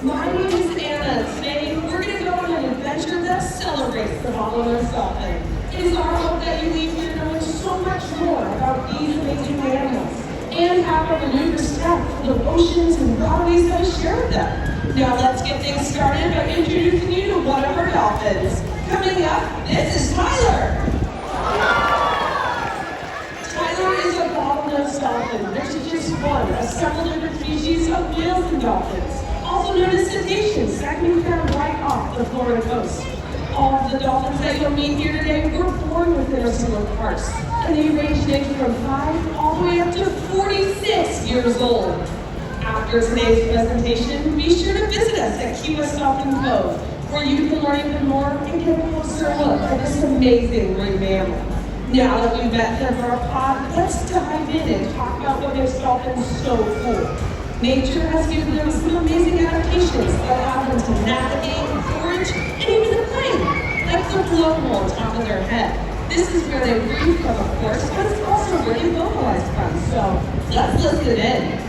My name is Anna. Today, we're going to go on an adventure that celebrates the bottlenose dolphin. It is our hope that you leave here knowing so much more about these amazing animals and have a renewed respect for the oceans and waterways that we share with them. Now let's get things started by introducing you to one of our dolphins. Coming up, this is Tyler. Tyler is a bottlenose dolphin, which is just one of several different species of whales and dolphins, also known as cetaceans, that can be found right off the Florida coast. All of the dolphins that you'll meet here today were born within our similar parks, and they range in age from 5 all the way up to 46 years old. After today's presentation, be sure to visit us at Key West Dolphin Cove, where you can learn even more and get a closer look at this amazing marine mammal. Now that we've met them for our pod, let's dive in and talk about what makes dolphins so cool. Nature has given them some amazing adaptations that allow them to navigate, forage, and even play, like the blowhole on top of their head. This is where they breathe from, of course, but it's also where they vocalize from, so let's listen in.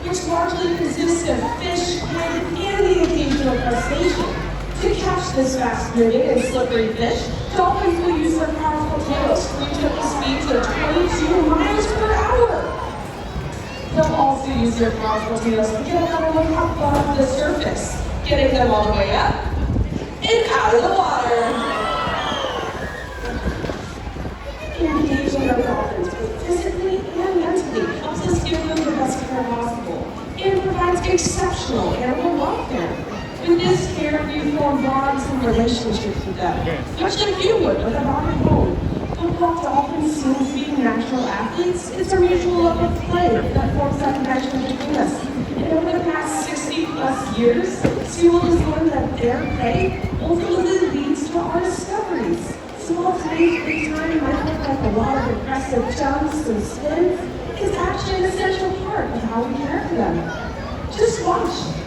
Which largely consists of fish, squid, and the occasional crustacean. To catch this fast-moving and slippery fish, dolphins will use their powerful tails to reach up to speeds of 22 miles per hour. They'll also use their powerful tails to get a better look up above the surface, getting them all the way up and out of the water. Engaging our dolphins both physically and mentally helps us give them the best care possible and provides exceptional animal welfare. With this care, you form bonds and relationships with them, much like you would with a dog at home. But while dolphins seem to be natural athletes, it's our mutual love of play that forms that connection between us. And over the past 60 plus years, SeaWorld has learned that their play ultimately leads to our discoveries. So while today's free time might look like a lot of impressive jumps and spins, it's actually an essential part of how we care for them. Just watch.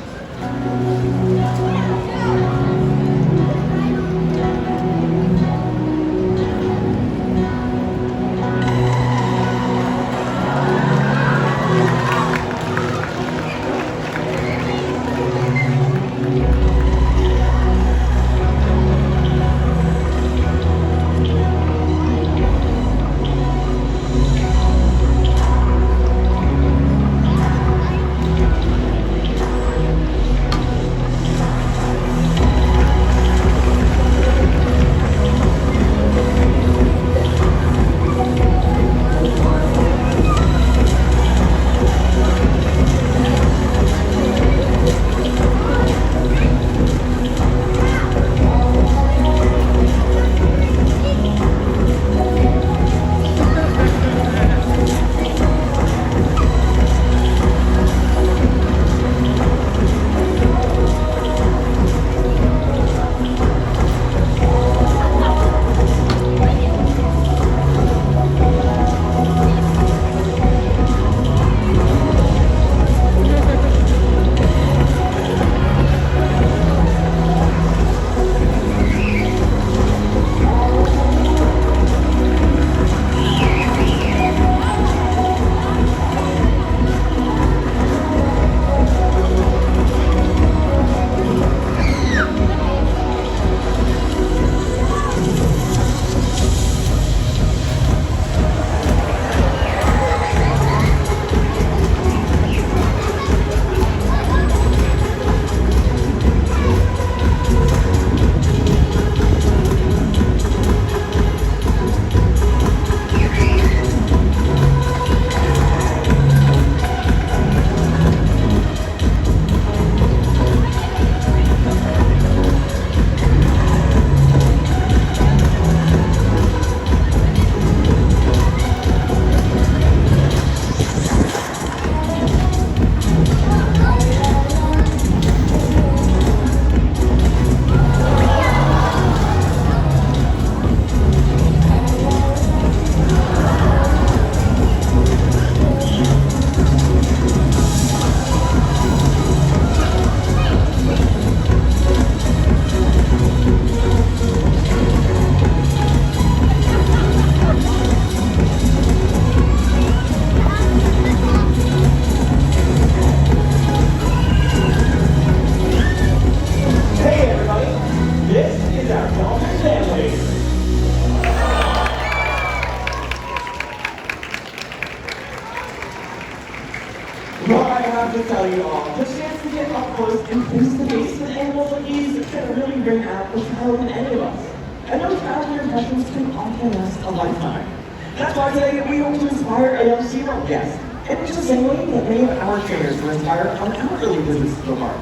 have to tell you all, the chance to get up close and face to face with animals like these can really bring out the child in any of us. And those childhood impressions can often last a lifetime. That's why today we hope to inspire a young SeaWorld guest, in just the same way that many of our trainers were inspired on our early visits to the park.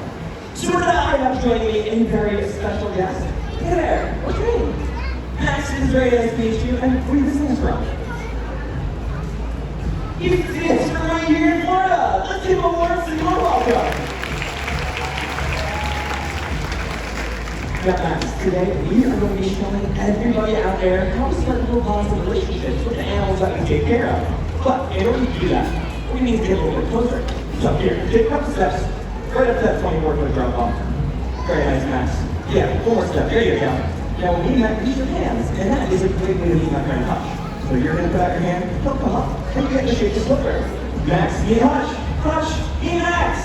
So today I have joining me a very special guest. Hey there, what's your name? Max, it is very nice to meet you, and where are you visiting us from? It's from right here in Florida. Let's give a warm and warm welcome. Yeah, Max, today we are going to be showing everybody out there how to start build positive relationships with the animals that we take care of. But in order to do that, we need to get a little bit closer. So here, take a couple steps, right up to that 24-foot drop off. Very nice, Max. Yeah, one more step, there you go. Now when we met, we shook hands, and that is a great way to meet my friend Hush. So you're going to put out your hand, he'll come up, and you get to shake the slipper. Max, meet Hush. Hush, meet Max.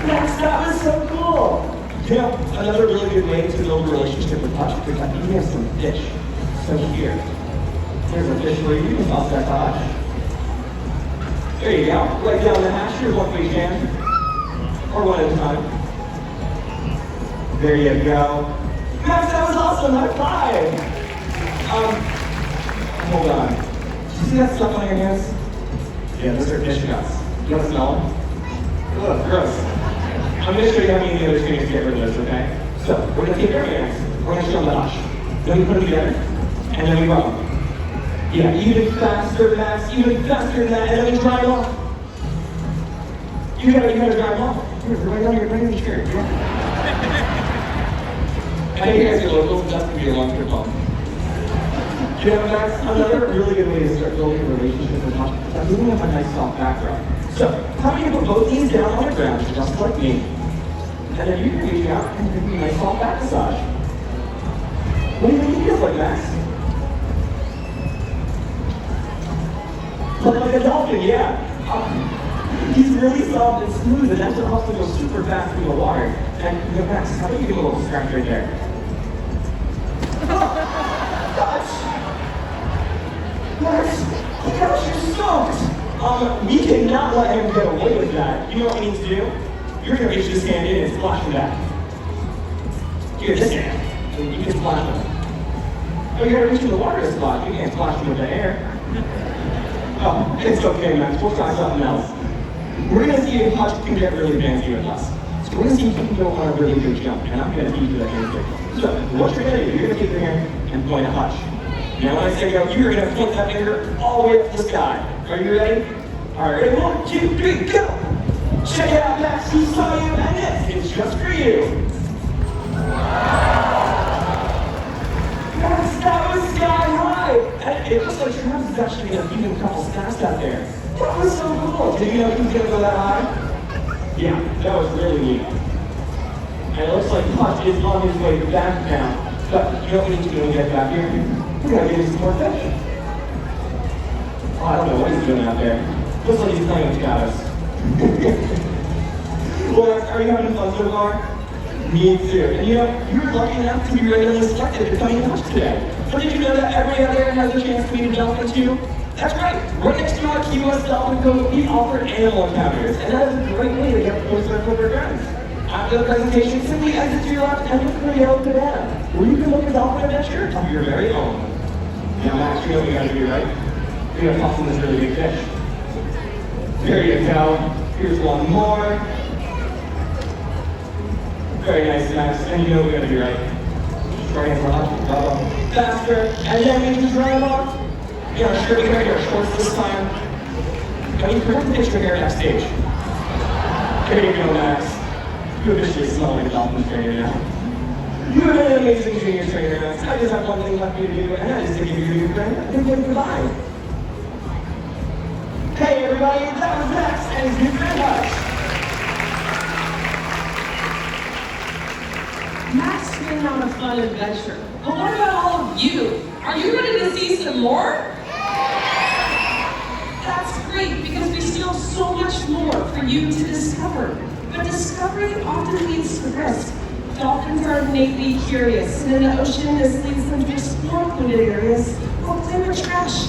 Max, that was so cool. You know, another really good way to build a relationship with Hush is that we have some fish. So here, there's a fish for you. You can toss that to Hush. There you go. Right down the hatch. Here's one for each hand. Or one at a time. There you go. Max, that was awesome. High five. Hold on. Do you see that stuff on your hands? Yeah, those are fish guts. You want to smell them? Ugh, gross. I'm going to show you how many other things to get rid of this, okay? So, we're going to take our hands. We're going to show them the Hush. Then we put them together, and then we rub them. Yeah, even faster, Max. Even faster than that, and then we dry them off. You gotta dry them off. Here, right on your shirt. Yeah. I know you guys are locals, but that's going to be a long-term problem. You know, Max, another really good way to start building a relationship with Hush is by giving them a nice soft background. So, how do you put both knees down on the ground, just like me? And then you can reach out and give me a nice soft back massage. What do you think it feels like, Max? Like a dolphin, yeah. He's really soft and smooth, and that's what helps him go super fast through the water. And, you know, Max, how about you give him a little scratch right there? Gosh! Max, you're soaked! We cannot let him get away with that. You know what we need to do? You're going to reach this hand in and splash him back. Here, this hand. And you can splash him. Oh, you got to reach in the water to splash. You can't splash him with the air. Oh, it's okay, Max. We'll try something else. We're going to see if Hush can get really fancy with us. So we're going to see if he can go on a really good jump. And I'm going to teach you that handshake. So, what you're going to do, you're going to take your hand and point at Hush. Now when I say go, you're going to point that finger all the way up to the sky. Are you ready? All right, ready? 1, 2, 3, go! Check it out, Max. He saw you, and this is just for you. Max, that was sky high. And it looks like Travis is actually going to give him a couple snaps out there. That was so cool. Did you know he was going to go that high? Yeah, that was really neat. And it looks like Hush is on his way back now. But you know what we need to do when we get back here? We're going to get him some more fish. Oh, I don't know what he's doing out there. Looks like he's playing with Travis. Well, are you having fun so far? Me too. And you know, you were lucky enough to be regularly selected to becoming a Hush today. But did you know that every other has a chance to meet a dolphin too? That's right. Right next to our Key West Dolphin Cove, we offer animal encounters, and that is a great way to get close to our corporate friends. After the presentation, simply exit to your left and look for a yellow cabana, where you can look at Dolphin Adventures of your very own. Now, Max, you know what we gotta do, right? We gotta toss in this really big fish. There you go. Here's one more. Very nice, Max. And you know what we gotta do, right? Right hand for Hush. Faster. And then we can dry them off. You know, straight hair, your shorts this time. Now you correct the picture hair backstage. There you go, Max. You officially smell like a dolphin trainer now. You have been an amazing junior trainer, Max. I just have one thing left for you to do, and that is to give you your friend a big wave goodbye. Hey everybody, that was Max and his new friend Hush. Max went on a fun adventure. But what about all of you? Are you ready to see some more? That's great, because we still have so much more for you to discover. But discovery often leads to risk. Dolphins are innately curious, and in the ocean, this leads them to explore polluted areas or play with trash.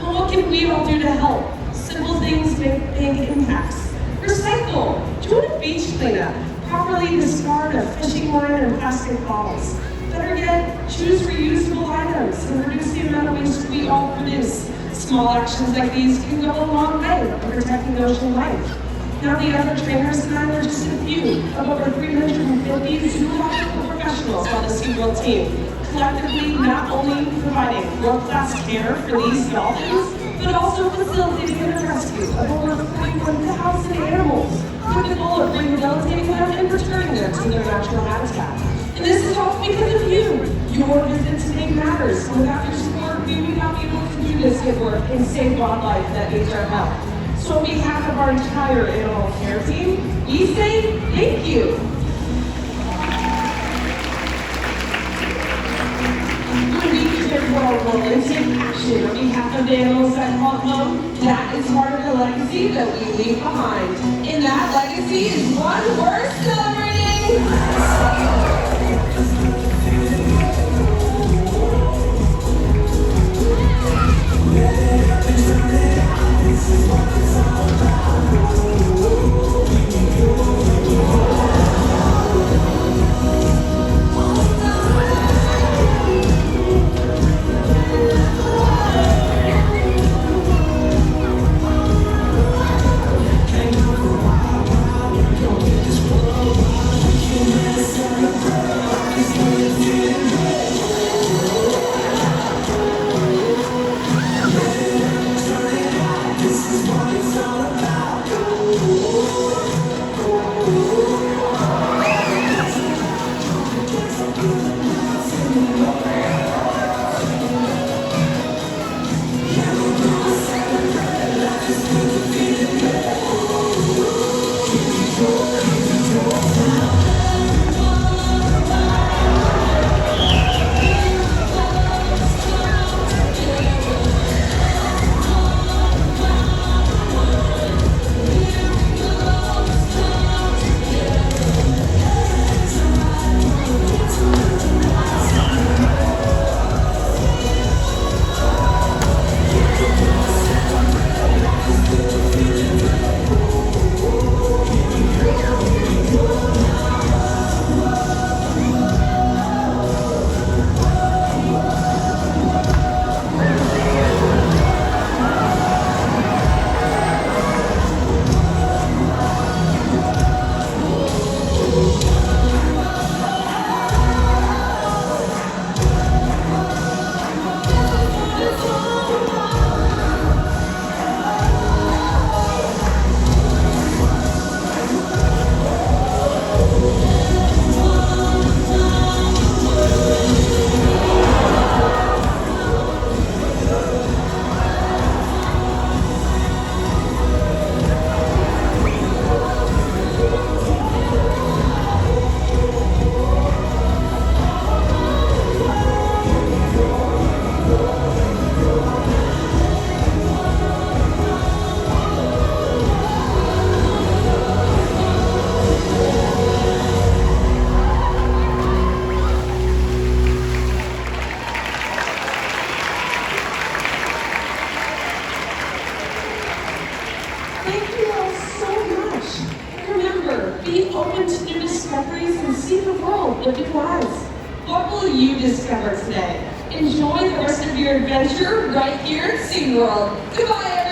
But what What can we all do to help? Simple things make big impacts. Recycle. Join a beach cleanup. Properly discard a fishing line and plastic bottles. Better yet, choose reusable items and reduce the amount of waste we all produce. Small actions like these can go a long way in protecting ocean life. Now the other trainers and I are just a few of over 350 zoological professionals on the SeaWorld team, collectively not only providing world-class care for these dolphins, but also facilitating the rescue of over 41,000 animals with the goal of rehabilitating them and returning them to their natural habitat. And this is all because of you. Your visit today matters. Without your support, we would not be able to do this good work and save wildlife that needs our help. So on behalf of our entire animal care team, we say thank you. When we care for our world and take action on behalf of the animals that call home, that is part of the legacy that we leave behind. And that legacy is one worth celebrating. Be open to new discoveries and see the world with new eyes. What will you discover today? Enjoy the rest of your adventure right here at SeaWorld. Goodbye, everyone.